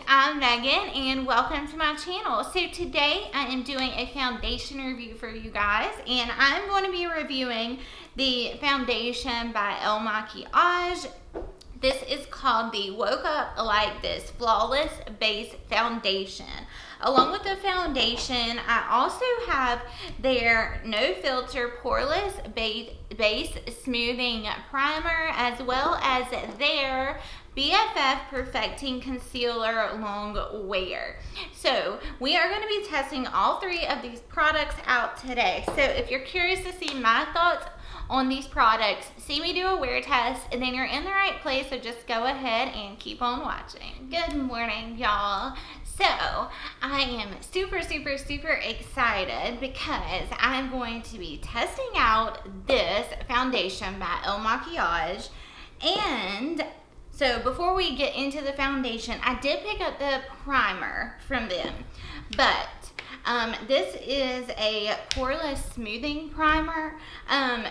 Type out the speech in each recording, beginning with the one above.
I'm Megan and welcome to my channel. So today I am doing a foundation review for you guys, and I'm going to be reviewing the foundation by Makiage. This is called the Woke Up Like This Flawless Base Foundation. Along with the foundation, I also have their No Filter Poreless Base Smoothing Primer, as well as their BFF Perfecting Concealer Long Wear. So we are going to be testing all three of these products out today. So if you're curious to see my thoughts on these products, see me do a wear test, and then you're in the right place, so just go ahead and keep on watching. Good morning, y'all. So I am super excited because I'm going to be testing out this foundation by Makiage. And so before we get into the foundation, I did pick up the primer from them, but this is a poreless smoothing primer.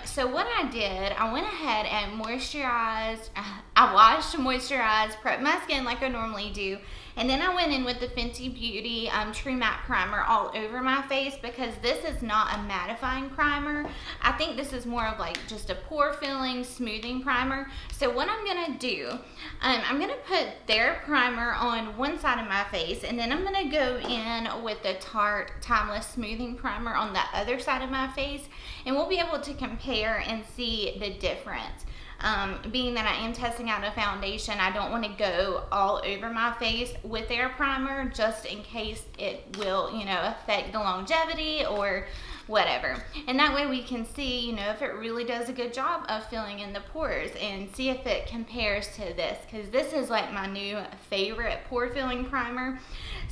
So what I did, I went ahead and moisturized, I washed, moisturized, prepped my skin like I normally do. And then I went in with the Fenty Beauty True Matte Primer all over my face, because this is not a mattifying primer. I think this is more of like just a pore filling, smoothing primer. So what I'm going to do, I'm going to put their primer on one side of my face, and then I'm going to go in with the Tarte Timeless Smoothing Primer on the other side of my face, and we'll be able to compare and see the difference. Being that I am testing out a foundation, I don't want to go all over my face with their primer, just in case it will, affect the longevity or whatever. And that way we can see, if it really does a good job of filling in the pores, and see if it compares to this, because this is like my new favorite pore filling primer.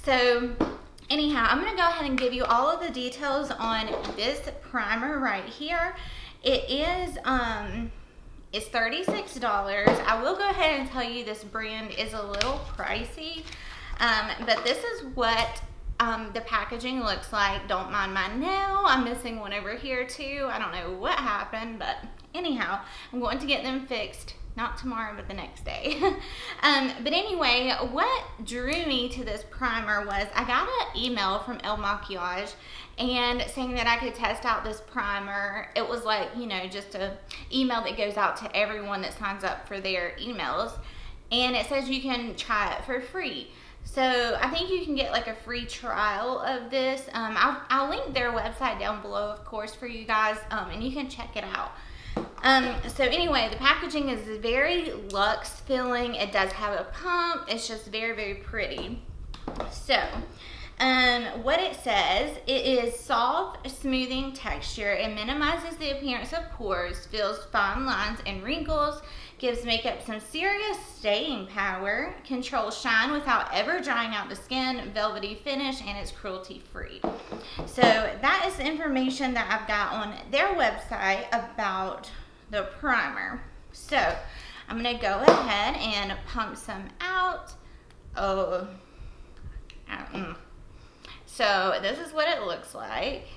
So anyhow, I'm going to go ahead and give you all of the details on this primer right here. It is, it's $36. I will go ahead and tell you this brand is a little pricey, but this is what the packaging looks like. Don't mind my nail. I'm missing one over here too. I don't know what happened, but anyhow, I'm going to get them fixed. Not tomorrow, but the next day. But anyway, what drew me to this primer was I got an email from Makiage and saying that I could test out this primer. It was like, just an email that goes out to everyone that signs up for their emails. And it says you can try it for free. So I think you can get like a free trial of this. I'll link their website down below, of course, for you guys, and you can check it out. So anyway, the packaging is very luxe feeling. It does have a pump. It's just very pretty. So, what it says, it is soft, smoothing texture. It minimizes the appearance of pores, fills fine lines and wrinkles, gives makeup some serious staying power, controls shine without ever drying out the skin, velvety finish, and it's cruelty free. So that is the information that I've got on their website about the primer. So I'm going to go ahead and pump some out. So this is what it looks like.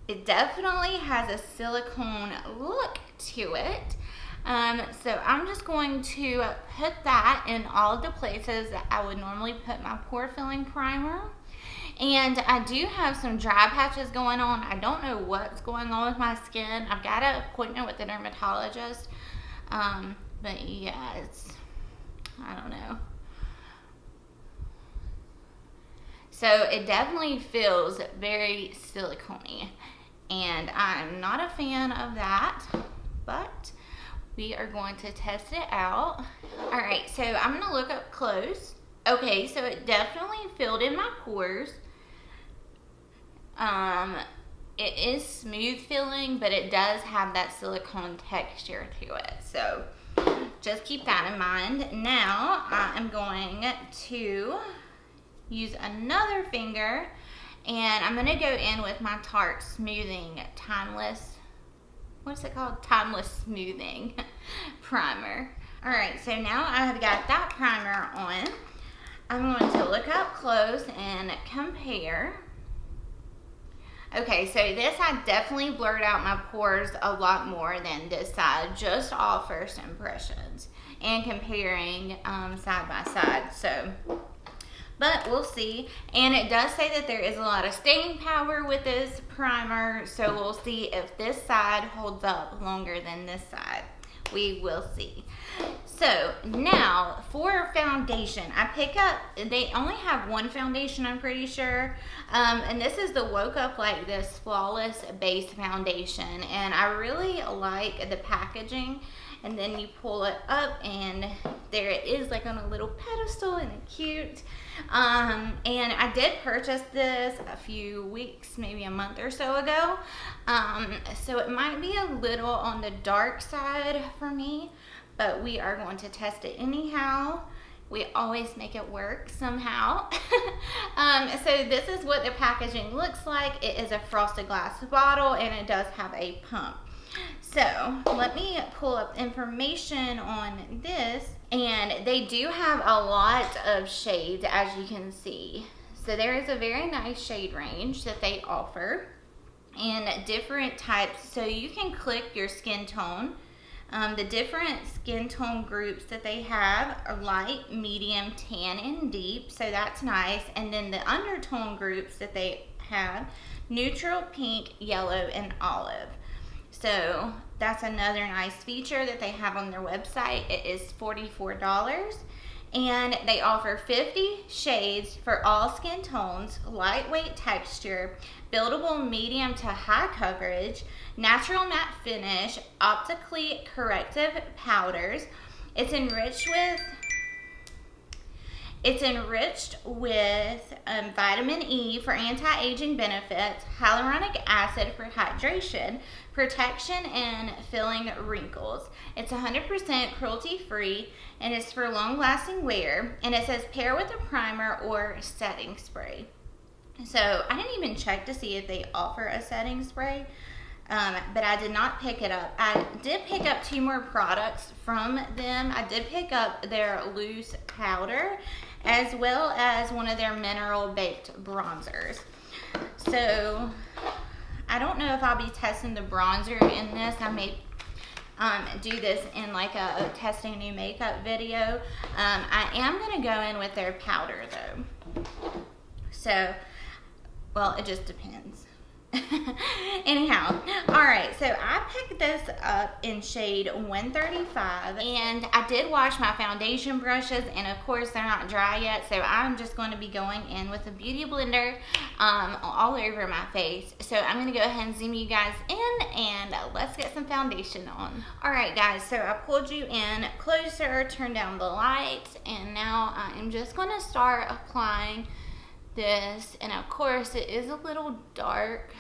It definitely has a silicone look to it. So I'm just going to put that in all of the places that I would normally put my pore filling primer. And I do have some dry patches going on. I don't know what's going on with my skin. I've got an appointment with a dermatologist. But yeah, I don't know. So it definitely feels very silicone-y, and I'm not a fan of that, but we are going to test it out. All right, so I'm going to look up close. Okay, so it definitely filled in my pores. It is smooth feeling, but it does have that silicone texture to it. So just keep that in mind. Now I am going to use another finger, and I'm going to go in with my Tarte Smoothing Timeless, what's it called? Timeless Smoothing Primer. All right, so now I've got that primer on. I'm going to look up close and compare. Okay, so this I definitely blurred out my pores a lot more than this side, just all first impressions and comparing side by side. So but we'll see. And it does say that there is a lot of staying power with this primer, so we'll see if this side holds up longer than this side. We will see. So now for foundation, I pick up, they only have one foundation, I'm pretty sure, and this is the Woke Up Like This Flawless Base Foundation, and I really like the packaging. And then you pull it up and there it is, like on a little pedestal, and it's cute. And I did purchase this a few weeks, maybe a month or so ago. So it might be a little on the dark side for me, but we are going to test it anyhow. We always make it work somehow. So this is what the packaging looks like. It is a frosted glass bottle and it does have a pump. So let me pull up information on this, and they do have a lot of shades, as you can see. So there is a very nice shade range that they offer and different types, so you can click your skin tone. The different skin tone groups that they have are light, medium, tan, and deep, so that's nice. And then the undertone groups that they have, neutral, pink, yellow, and olive. So that's another nice feature that they have on their website. It is $44, and they offer 50 shades for all skin tones, lightweight texture, buildable medium to high coverage, natural matte finish, optically corrective powders. It's enriched with vitamin E for anti-aging benefits, hyaluronic acid for hydration, protection, and filling wrinkles. It's 100% cruelty-free and is for long-lasting wear. And it says pair with a primer or setting spray. So I didn't even check to see if they offer a setting spray, but I did not pick it up. I did pick up 2 more products from them. I did pick up their loose powder as well as one of their mineral baked bronzers. So I don't know if I'll be testing the bronzer in this. I may do this in like a testing new makeup video. I am going to go in with their powder though. So, well, it just depends. Anyhow, alright, so I picked this up in shade 135, and I did wash my foundation brushes, and of course they're not dry yet, so I'm just going to be going in with a beauty blender all over my face. So I'm going to go ahead and zoom you guys in, and let's get some foundation on. Alright guys, so I pulled you in closer, turned down the lights, and now I am just going to start applying this. And of course it is a little dark,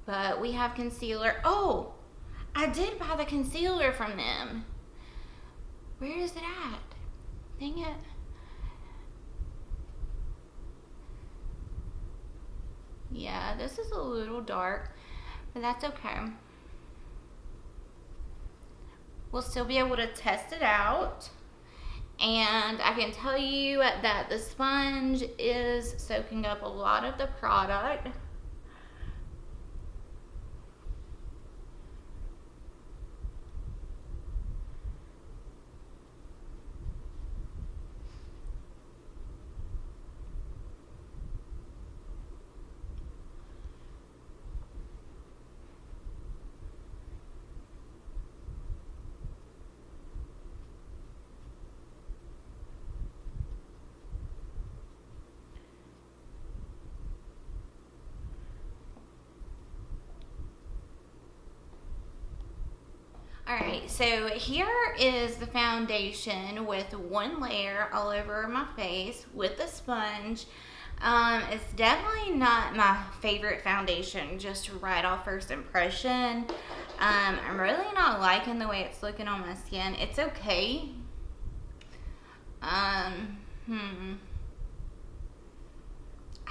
but we have concealer. Oh, I did buy the concealer from them. Where is it at? Dang it. Yeah, this is a little dark, but that's okay. We'll still be able to test it out. And I can tell you that the sponge is soaking up a lot of the product. Alright, so here is the foundation with one layer all over my face with the sponge. It's definitely not my favorite foundation, just right off first impression. I'm really not liking the way it's looking on my skin. It's okay. I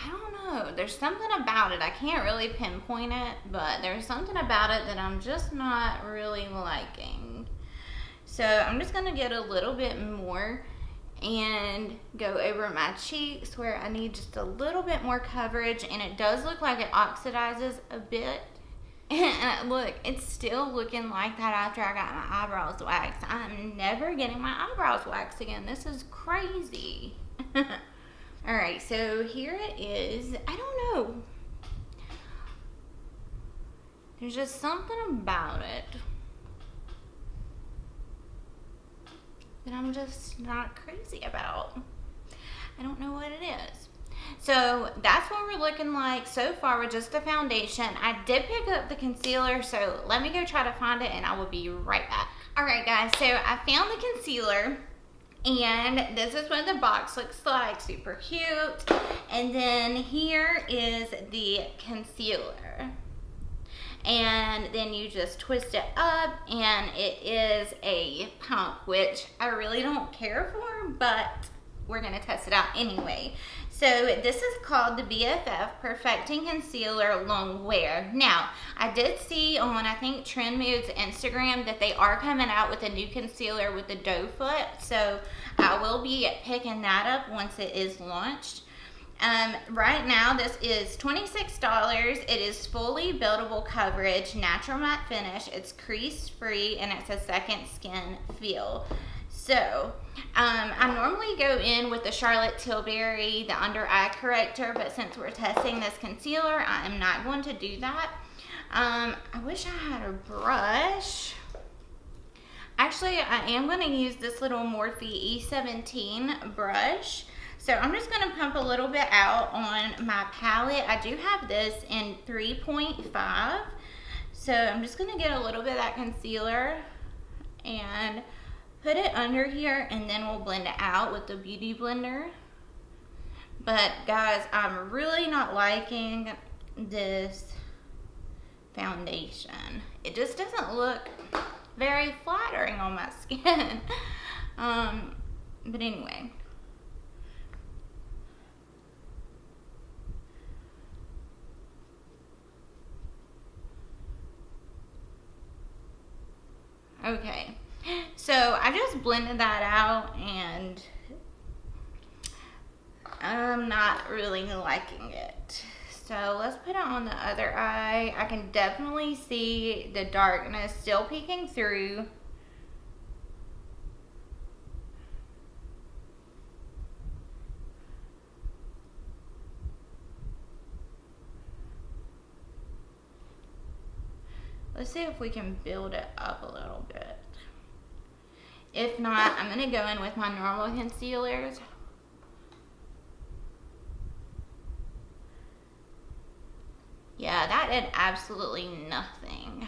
don't know. There's something about it. I can't really pinpoint it, but there's something about it that I'm just not really liking. So I'm just going to get a little bit more and go over my cheeks where I need just a little bit more coverage. And it does look like it oxidizes a bit. And look, it's still looking like that after I got my eyebrows waxed. I'm never getting my eyebrows waxed again. This is crazy. Alright, so here it is. I don't know. There's just something about it that I'm just not crazy about. I don't know what it is. So that's what we're looking like so far with just the foundation. I did pick up the concealer, so let me go try to find it and I will be right back. Alright guys, so I found the concealer and this is what the box looks like. Super cute. And then here is the concealer. And then you just twist it up and it is a pump, which I really don't care for, but we're gonna test it out anyway. So this is called the BFF Perfecting Concealer Long Wear. Now, I did see on, I think, Trend Mood's Instagram that they are coming out with a new concealer with the doe foot. So I will be picking that up once it is launched. Right now, this is $26. It is fully buildable coverage, natural matte finish. It's crease free and it's a second skin feel. So, I normally go in with the Charlotte Tilbury, the under eye corrector, but since we're testing this concealer, I am not going to do that. I wish I had a brush. Actually, I am going to use this little Morphe E17 brush. So I'm just going to pump a little bit out on my palette. I do have this in 3.5. So I'm just going to get a little bit of that concealer and put it under here, and then we'll blend it out with the Beauty Blender. But guys, I'm really not liking this foundation. It just doesn't look very flattering on my skin. But anyway. Okay. So I just blended that out and I'm not really liking it. So let's put it on the other eye. I can definitely see the darkness still peeking through. Let's see if we can build it up a little bit. If not, I'm going to go in with my normal concealers. Yeah, that did absolutely nothing.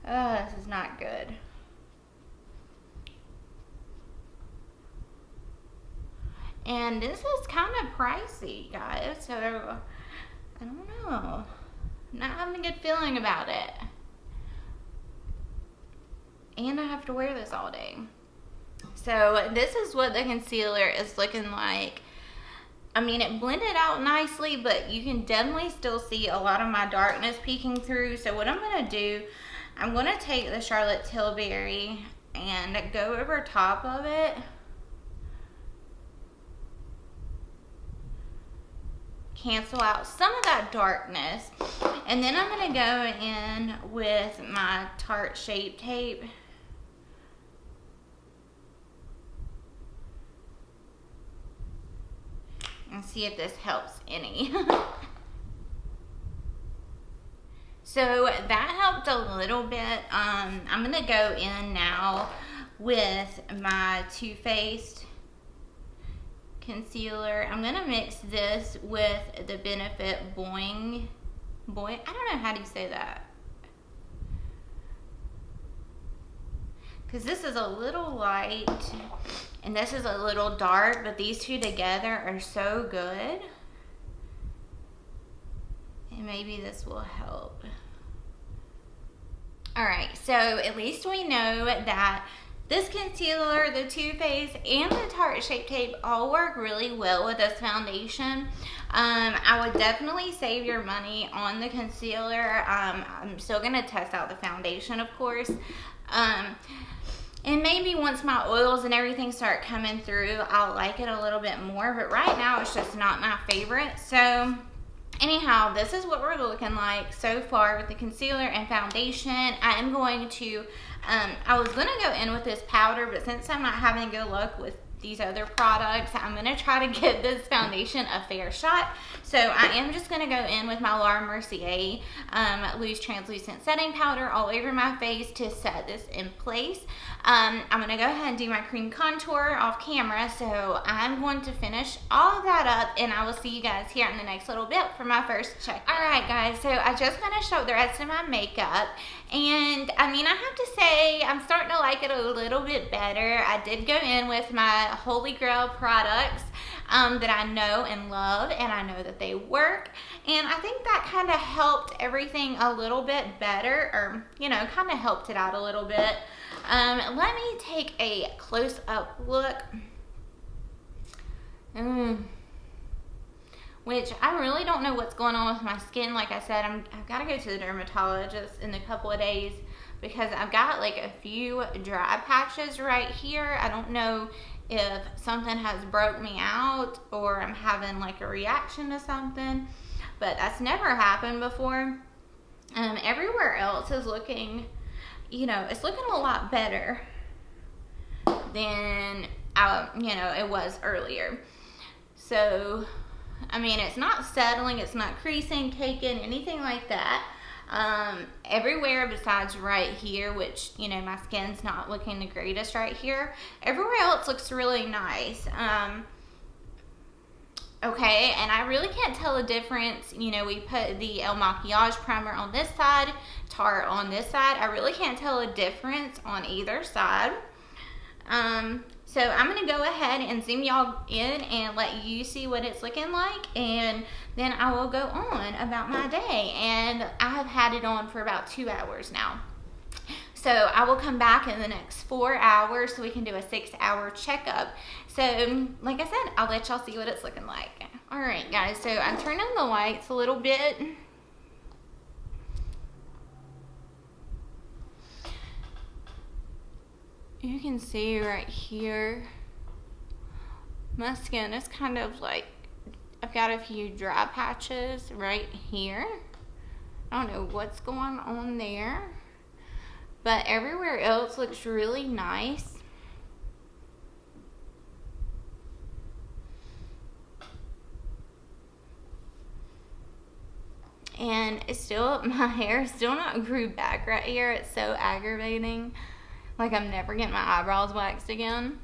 Oh, this is not good. And this is kind of pricey, guys, so I don't know. I'm not having a good feeling about it. And I have to wear this all day. So this is what the concealer is looking like. I mean, it blended out nicely, but you can definitely still see a lot of my darkness peeking through. So what I'm going to do, I'm going to take the Charlotte Tilbury and go over top of it. Cancel out some of that darkness. And then I'm going to go in with my Tarte Shape Tape. And see if this helps any. So that helped a little bit. I'm going to go in now with my Too Faced concealer. I'm going to mix this with the Benefit Boing. I don't know how do you say that. Because this is a little light and this is a little dark, but these two together are so good. And maybe this will help. Alright, so at least we know that this concealer, the Too Faced, and the Tarte Shape Tape all work really well with this foundation. I would definitely save your money on the concealer. I'm still going to test out the foundation, of course. And maybe once my oils and everything start coming through, I'll like it a little bit more. But right now, it's just not my favorite. So anyhow, this is what we're looking like so far with the concealer and foundation. I am going to, I was going to go in with this powder, but since I'm not having good luck with these other products, I'm going to try to give this foundation a fair shot. So I am just going to go in with my Laura Mercier loose translucent setting powder all over my face to set this in place. I'm going to go ahead and do my cream contour off camera, so I'm going to finish all of that up, and I will see you guys here in the next little bit for my first check. Alright guys, so I just finished up the rest of my makeup, and I mean, I have to say I'm starting to like it a little bit better. I did go in with my Holy Grail products that I know and love, and I know that they work, and I think that kind of helped everything a little bit better, or you know, kind of helped it out a little bit. Let me take a close-up look. Which I really don't know what's going on with my skin. Like I said, I've got to go to the dermatologist in a couple of days because I've got like a few dry patches right here. I don't know if something has broke me out or I'm having like a reaction to something, but that's never happened before. Everywhere else is looking, you know, it's looking a lot better than you know, it was earlier. So I mean, it's not settling, it's not creasing, caking, anything like that. Everywhere besides right here, which, you know, my skin's not looking the greatest right here. Everywhere else looks really nice. Okay, and I really can't tell a difference. You know, we put the El Makiage primer on this side, Tarte on this side. I really can't tell a difference on either side. So I'm going to go ahead and zoom y'all in and let you see what it's looking like, and then I will go on about my day. And I have had it on for about 2 hours now. So I will come back in the next 4 hours so we can do a 6-hour checkup. So like I said, I'll let y'all see what it's looking like. Alright guys, so I'm turning the lights a little bit. You can see right here, my skin is kind of like, I've got a few dry patches right here. I don't know what's going on there, but everywhere else looks really nice. And it's still, my hair is still not grew back right here. It's so aggravating. Like I'm never getting my eyebrows waxed again.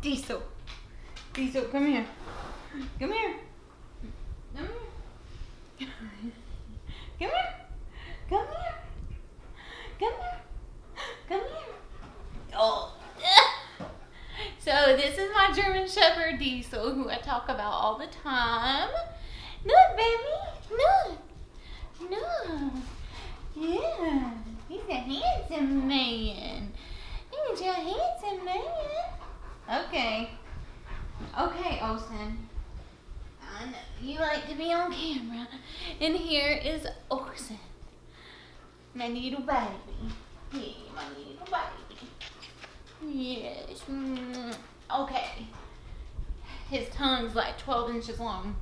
Diesel, come here. Come here. Come here. Come here. Come here. Come here. Come here. Oh. So this is my German Shepherd Diesel, who I talk about all the time. Look, baby. Look. Look. Yeah. He's a handsome man. He's a handsome man. Okay. Okay, Olsen. I know you like to be on camera. And here is Olsen. My little baby. Hey, my little baby. Yes. Okay. His tongue's like 12 inches long.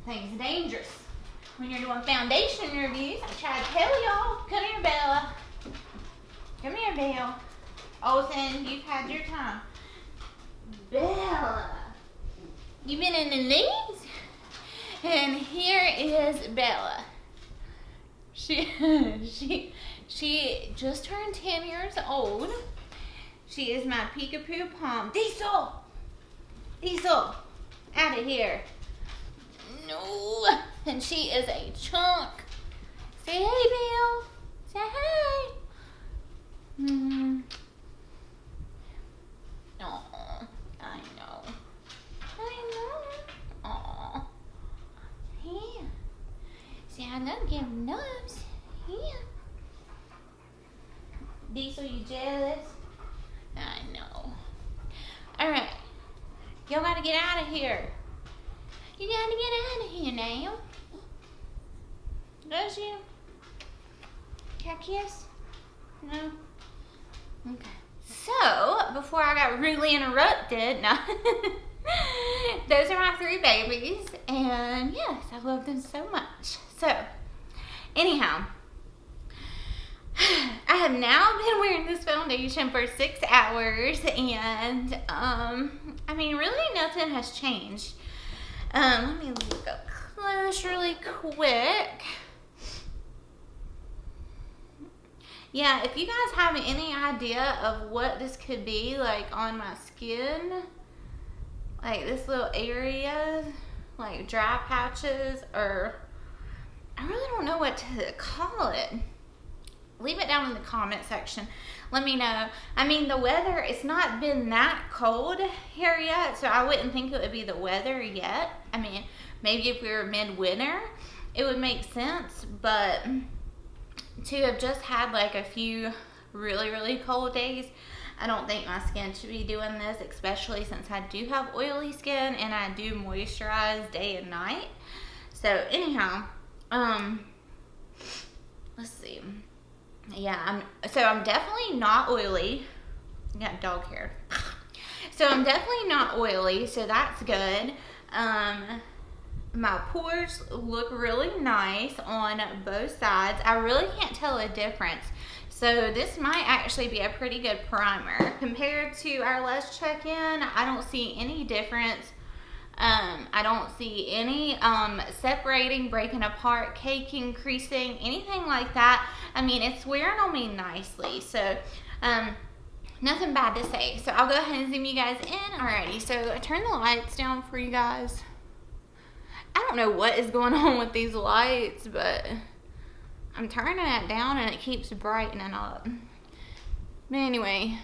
Thing's dangerous. When you're doing foundation reviews, I try to tell y'all. Come here, Bella. Come here, Belle. Olsen, you've had your time. Bella. You been in the leaves? And here is Bella. She just turned 10 years old. She is my peekapoo pom. Diesel! Diesel! Out of here. No. And she is a chunk. Say hey, Bill. Say hey. Oh, I know. Oh. Here. See, I love giving loves. Here. Diesel, you jealous? I know. Alright. Y'all gotta get out of here. You gotta get out of here now. Does you? Can I kiss? No? Okay. So, before I got rudely interrupted, no. Those are my 3 babies. And yes, I love them so much. So, anyhow. I have now been wearing this foundation for 6 hours. And, I mean, really nothing has changed. Let me look up close really quick. Yeah, if you guys have any idea of what this could be like on my skin, like this little area, like dry patches, or I really don't know what to call it. Leave it down in the comment section. Let me know. I mean, the weather, it's not been that cold here yet, so I wouldn't think it would be the weather yet. I mean, maybe if we were midwinter, it would make sense, but to have just had like a few really, really cold days, I don't think my skin should be doing this, especially since I do have oily skin and I do moisturize day and night. So anyhow, let's see. Yeah, I'm definitely not oily. I got dog hair. So I'm definitely not oily, so that's good. My pores look really nice on both sides. I really can't tell a difference. So this might actually be a pretty good primer. Compared to our last check-in, I don't see any difference. I don't see any separating, breaking apart, caking, creasing, anything like that. I mean, it's wearing on me nicely. So nothing bad to say. So I'll go ahead and zoom you guys in. Alrighty, so I turn the lights down for you guys. I don't know what is going on with these lights, but I'm turning it down and it keeps brightening up. But anyway,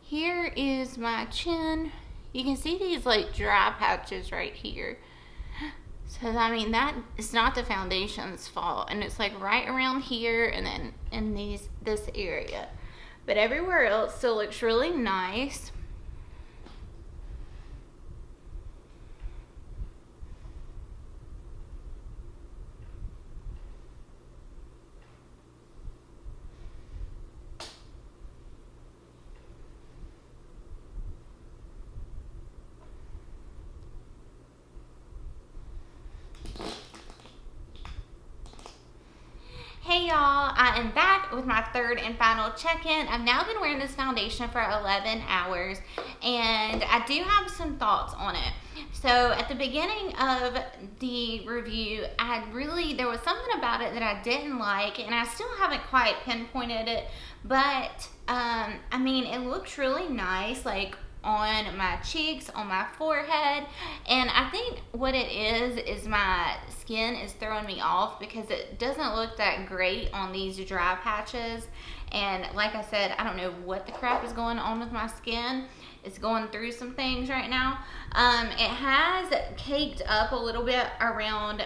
here is my chin. You can see these like dry patches right here. So I mean, that is not the foundation's fault, and it's like right around here and then in this area. But everywhere else still looks really nice. Hey y'all, I am back with my 3rd and final check-in. I've now been wearing this foundation for 11 hours and I do have some thoughts on it. So at the beginning of the review, there was something about it that I didn't like, and I still haven't quite pinpointed it, but I mean, it looks really nice, like on my cheeks, on my forehead, and I think what it is my skin is throwing me off because it doesn't look that great on these dry patches. And like I said, I don't know what the crap is going on with my skin. It's going through some things right now. It has caked up a little bit around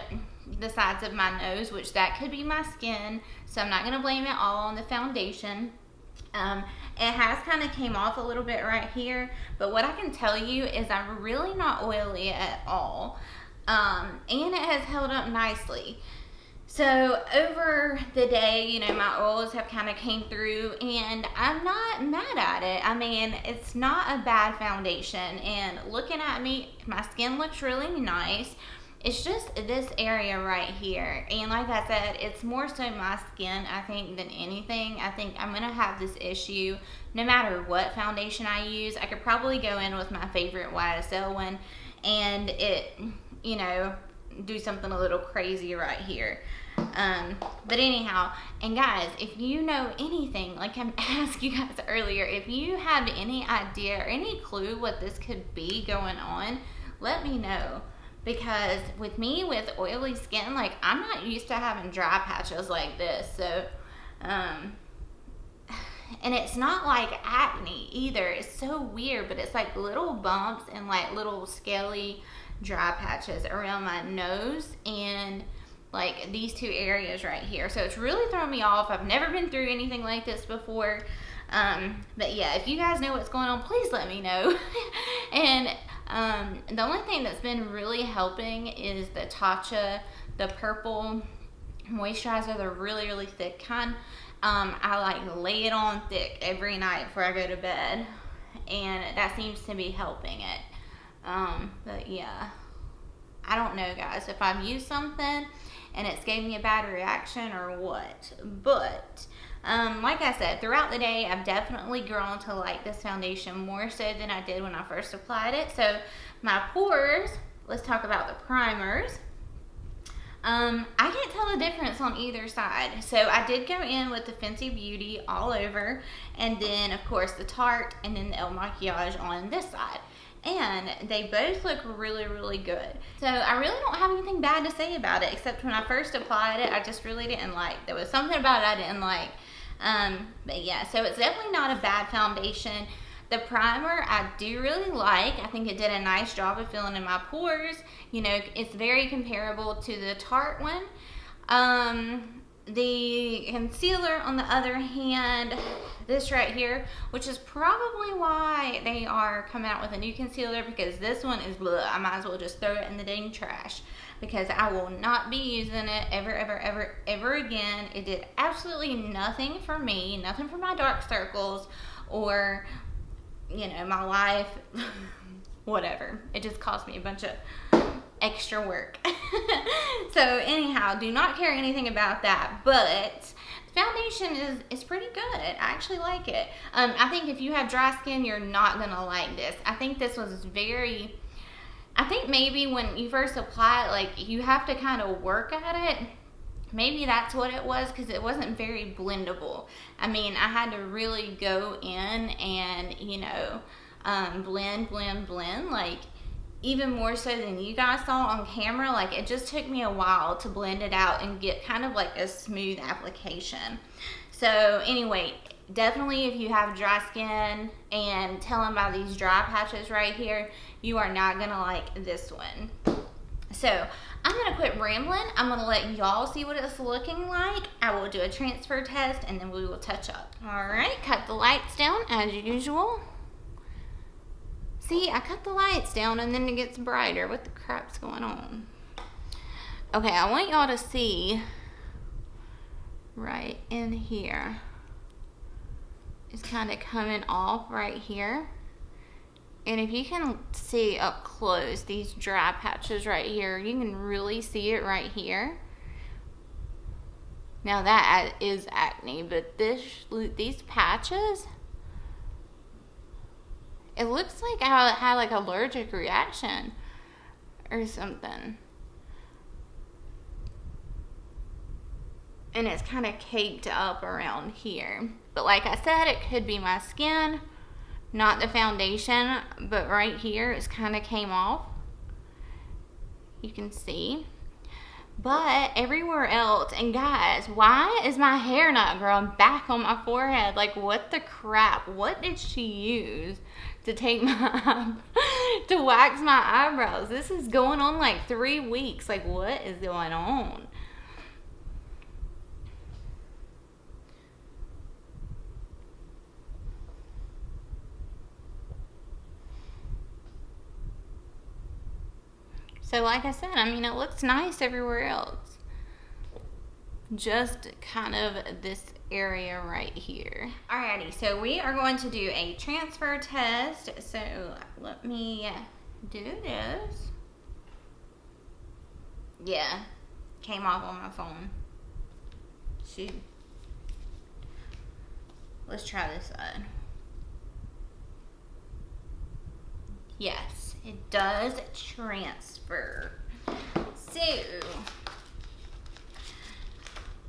the sides of my nose, which that could be my skin, so I'm not going to blame it all on the foundation. It has kind of came off a little bit right here, but what I can tell you is I'm really not oily at all, and it has held up nicely. So over the day, you know, my oils have kind of came through, and I'm not mad at it. I mean, it's not a bad foundation, and looking at me, my skin looks really nice. It's just this area right here, and like I said, it's more so my skin, I think, than anything. I think I'm gonna have this issue no matter what foundation I use. I could probably go in with my favorite YSL one and it, you know, do something a little crazy right here. But anyhow, and guys, if you know anything, like I asked you guys earlier, if you have any idea or any clue what this could be going on, let me know. Because with me, with oily skin, like, I'm not used to having dry patches like this. So, and it's not like acne either. It's so weird, but it's like little bumps and like little scaly dry patches around my nose and like these 2 areas right here. So it's really throwing me off. I've never been through anything like this before. But yeah, if you guys know what's going on, please let me know. And the only thing that's been really helping is the Tatcha, the purple moisturizer, the really thick kind. I like lay it on thick every night before I go to bed, and that seems to be helping it. But yeah, I don't know, guys, if I've used something and it's gave me a bad reaction or what. But like I said, throughout the day, I've definitely grown to like this foundation more so than I did when I first applied it. So my pores, let's talk about the primers. I can't tell the difference on either side. So I did go in with the Fenty Beauty all over, and then of course the Tarte, and then the Makiage on this side. And they both look really good. So I really don't have anything bad to say about it, except when I first applied it, I just really didn't like. There was something about it I didn't like. But yeah, so it's definitely not a bad foundation. The primer I do really like. I think it did a nice job of filling in my pores. You know, it's very comparable to the Tarte one. The concealer, on the other hand, this right here, which is probably why they are coming out with a new concealer, because this one is blah. I might as well just throw it in the dang trash, because I will not be using it ever again. It did absolutely nothing for me, nothing for my dark circles or, you know, my life, whatever. It just cost me a bunch of extra work. So anyhow, do not care anything about that, but the foundation is pretty good. I actually like it. I think if you have dry skin, you're not gonna like this. I think this was very, I think maybe when you first apply it, like, you have to kind of work at it. Maybe that's what it was, because it wasn't very blendable. I mean, I had to really go in and, you know, blend, like, even more so than you guys saw on camera. Like, it just took me a while to blend it out and get kind of like a smooth application. So anyway, definitely if you have dry skin and telling by these dry patches right here, you are not gonna like this one. So I'm gonna quit rambling. I'm gonna let y'all see what it's looking like. I will do a transfer test and then we will touch up. All right, cut the lights down as usual. See, I cut the lights down and then it gets brighter. What the crap's going on? Okay, I want y'all to see right in here. It's kind of coming off right here. And if you can see up close, these dry patches right here, you can really see it right here. Now that is acne, but these patches, it looks like I had like an allergic reaction or something. And it's kind of caked up around here. But like I said, it could be my skin, not the foundation, but right here it's kind of came off. You can see. But everywhere else, and guys, why is my hair not growing back on my forehead? Like, what the crap? What did she use to take my, to wax my eyebrows? This is going on like 3 weeks. Like, what is going on? So like I said, I mean, it looks nice everywhere else. Just kind of this area right here. Alrighty, so we are going to do a transfer test. So let me do this. Yeah, came off on my phone. Shoot. Let's try this side. Yes, it does transfer. So,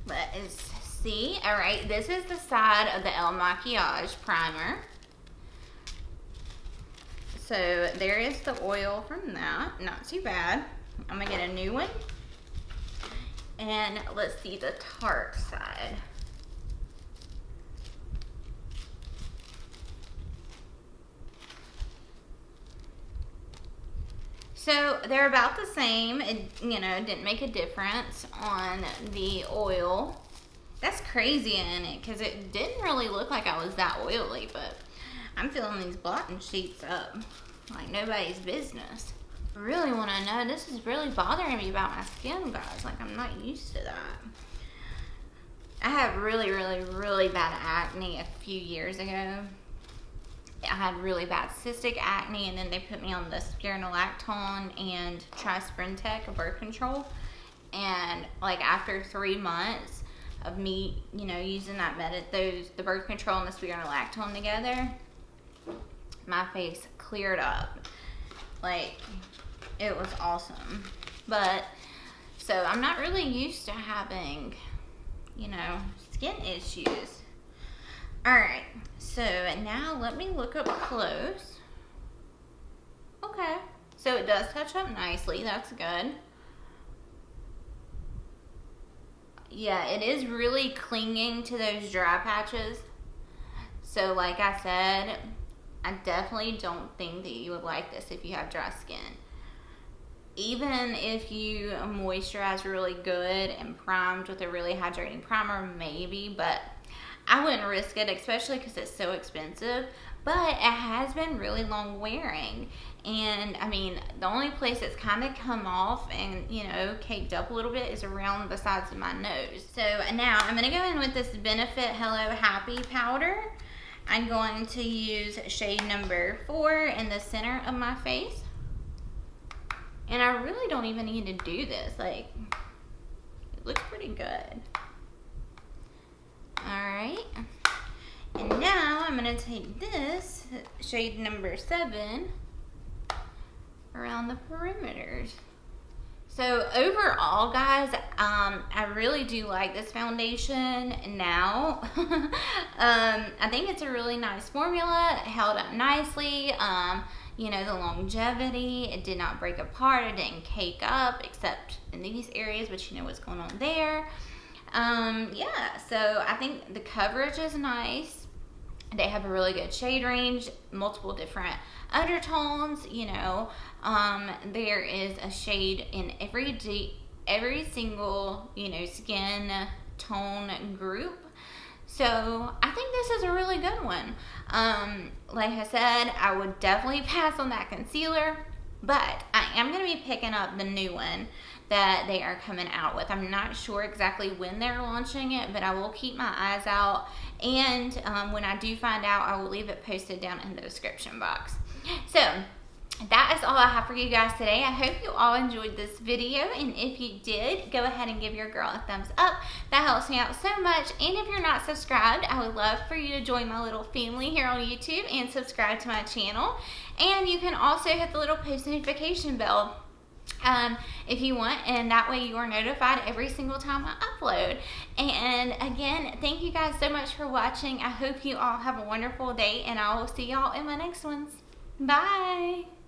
let's see. All right, this is the side of the Makiage primer. So, there is the oil from that. Not too bad. I'm going to get a new one. And let's see the Tarte side. So they're about the same. It, you know, didn't make a difference on the oil. That's crazy in it because it didn't really look like I was that oily, but I'm filling these blotting sheets up like nobody's business. I really want to know, this is really bothering me about my skin, guys. Like, I'm not used to that. I had really, really, really bad acne a few years ago. I had really bad cystic acne, and then they put me on the spironolactone and Trisprintec birth control. And like after 3 months of me, you know, using that the birth control and the spironolactone together, my face cleared up. Like, it was awesome. But so I'm not really used to having, you know, skin issues. Alright, so now let me look up close. Okay, so it does touch up nicely. That's good. Yeah, it is really clinging to those dry patches. So like I said, I definitely don't think that you would like this if you have dry skin. Even if you moisturize really good and primed with a really hydrating primer, maybe, but I wouldn't risk it, especially because it's so expensive. But it has been really long wearing, and I mean, the only place it's kind of come off and, you know, caked up a little bit is around the sides of my nose. So now I'm going to go in with this Benefit Hello Happy powder. I'm going to use shade number 4 in the center of my face. And I really don't even need to do this. Like, it looks pretty good. Alright. And now I'm going to take this, shade number 7, around the perimeters. So overall, guys, I really do like this foundation now. I think it's a really nice formula. It held up nicely. You know, the longevity, it did not break apart, it didn't cake up, except in these areas, but you know what's going on there. Yeah, so I think the coverage is nice. They have a really good shade range, multiple different undertones, you know. There is a shade in every single, you know, skin tone group. So I think this is a really good one. Like I said, I would definitely pass on that concealer, but I am going to be picking up the new one that they are coming out with. I'm not sure exactly when they're launching it, but I will keep my eyes out. And when I do find out, I will leave it posted down in the description box. So that is all I have for you guys today. I hope you all enjoyed this video, and if you did, go ahead and give your girl a thumbs up. That helps me out so much. And if you're not subscribed, I would love for you to join my little family here on YouTube and subscribe to my channel. And you can also hit the little post notification bell if you want, and that way you are notified every single time I upload. And again, thank you guys so much for watching. I hope you all have a wonderful day, and I will see y'all in my next ones. Bye.